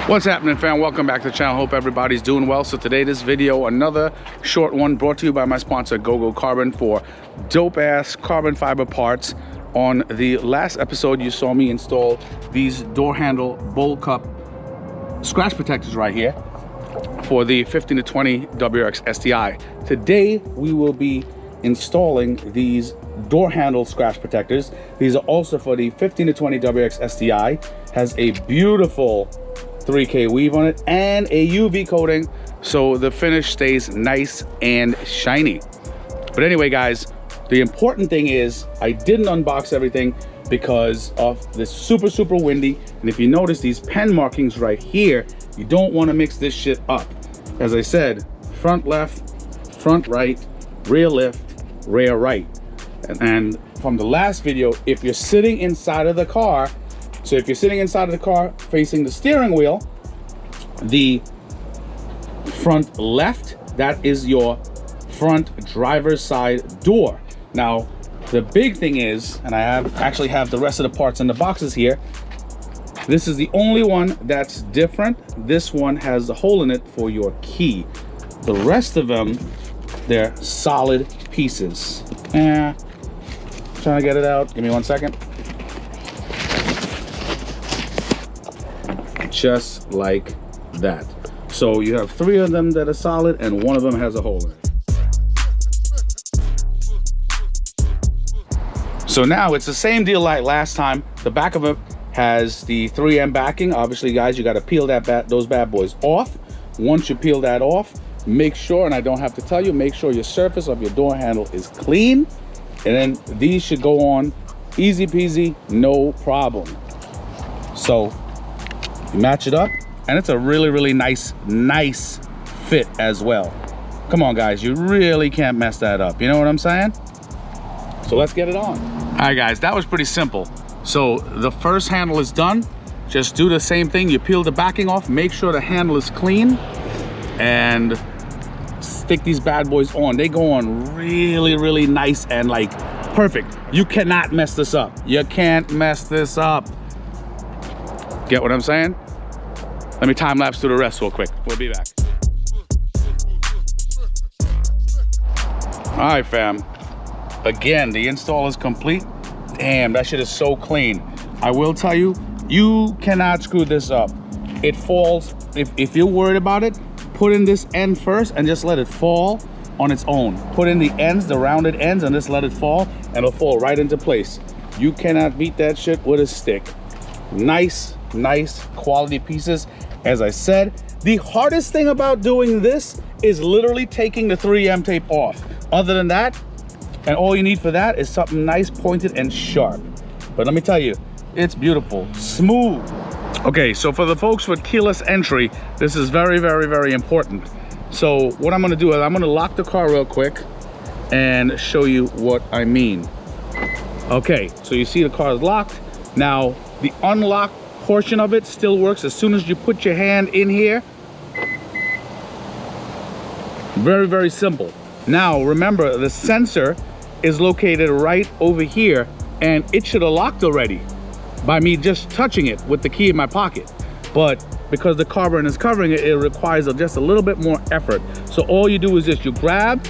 What's happening, fam? Welcome back to the channel. Hope everybody's doing well. So today, this video, another short one brought to you by my sponsor GoGoCarbon for dope ass carbon fiber parts. On the last episode, you saw me install these door handle bowl cup scratch protectors right here for the 15 to 20 WRX STI. Today we will be installing these door handle scratch protectors. These are also for the 15 to 20 WRX STI. Has a beautiful 3K weave on it and a UV coating, so the finish stays nice and shiny. But anyway, guys, the important thing is I didn't unbox everything because of this super windy. And if you notice these pen markings right here, you don't want to mix this shit up. As I said, front left, front right, rear left, rear right. And from the last video, if you're sitting inside of the car, so if you're sitting inside of the car facing the steering wheel, the front left, that is your front driver's side door. Now, the big thing is, and I actually have the rest of the parts in the boxes here, this is the only one that's different. This one has a hole in it for your key. The rest of them, they're solid pieces. Trying to get it out. Give me 1 second. Just like that. So you have 3 of them that are solid and 1 of them has a hole in it. So now it's the same deal like last time. The back of it has the 3M backing. Obviously, guys, you got to peel those bad boys off. Once you peel that off, make sure, and I don't have to tell you, make sure your surface of your door handle is clean. And then these should go on easy peasy, no problem. So you match it up, and it's a really nice fit as well. Come on, guys, you really can't mess that up. You know what I'm saying? So let's get it on. All right, guys, that was pretty simple. So the first handle is done. Just do the same thing. You peel the backing off, make sure the handle is clean, and stick these bad boys on. They go on really nice and like perfect. You cannot mess this up. You can't mess this up. Get what I'm saying? Let me time lapse through the rest real quick. We'll be back. All right, fam. Again, the install is complete. Damn, that shit is so clean. I will tell you, you cannot screw this up. It falls. If you're worried about it, put in this end first and just let it fall on its own. Put in the ends, the rounded ends, and just let it fall, and it'll fall right into place. You cannot beat that shit with a stick. Nice quality pieces. As I said, the hardest thing about doing this is literally taking the 3M tape off. Other than that, and all you need for that is something nice, pointed, and sharp. But let me tell you, it's beautiful, smooth. Okay, so for the folks with keyless entry, this is very important. So what I'm gonna do is I'm gonna lock the car real quick and show you what I mean. Okay, so you see the car is locked. Now, the unlock portion of it still works as soon as you put your hand in here. Very simple. Now, remember, the sensor is located right over here, and it should have locked already by me just touching it with the key in my pocket. But because the carbon is covering it, it requires just a little bit more effort. So all you do is just you grab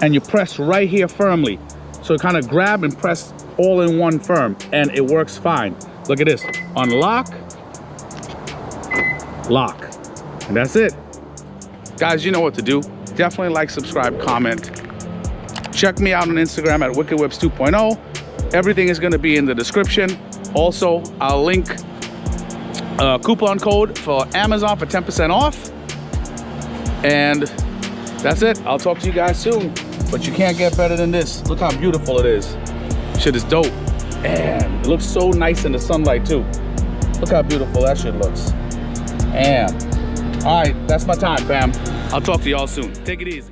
and you press right here firmly. So kind of grab and press all in one firm, and it works fine. Look at this. Unlock, lock, and that's it. Guys, you know what to do. Definitely like, subscribe, comment. Check me out on Instagram at WickedWhips 2.0. Everything is going to be in the description. Also, I'll link a coupon code for Amazon for 10% off. And that's it. I'll talk to you guys soon. But you can't get better than this. Look how beautiful it is. Shit is dope. And it looks so nice in the sunlight too. Look how beautiful that shit looks. And all right, that's my time, fam. I'll talk to y'all soon. Take it easy.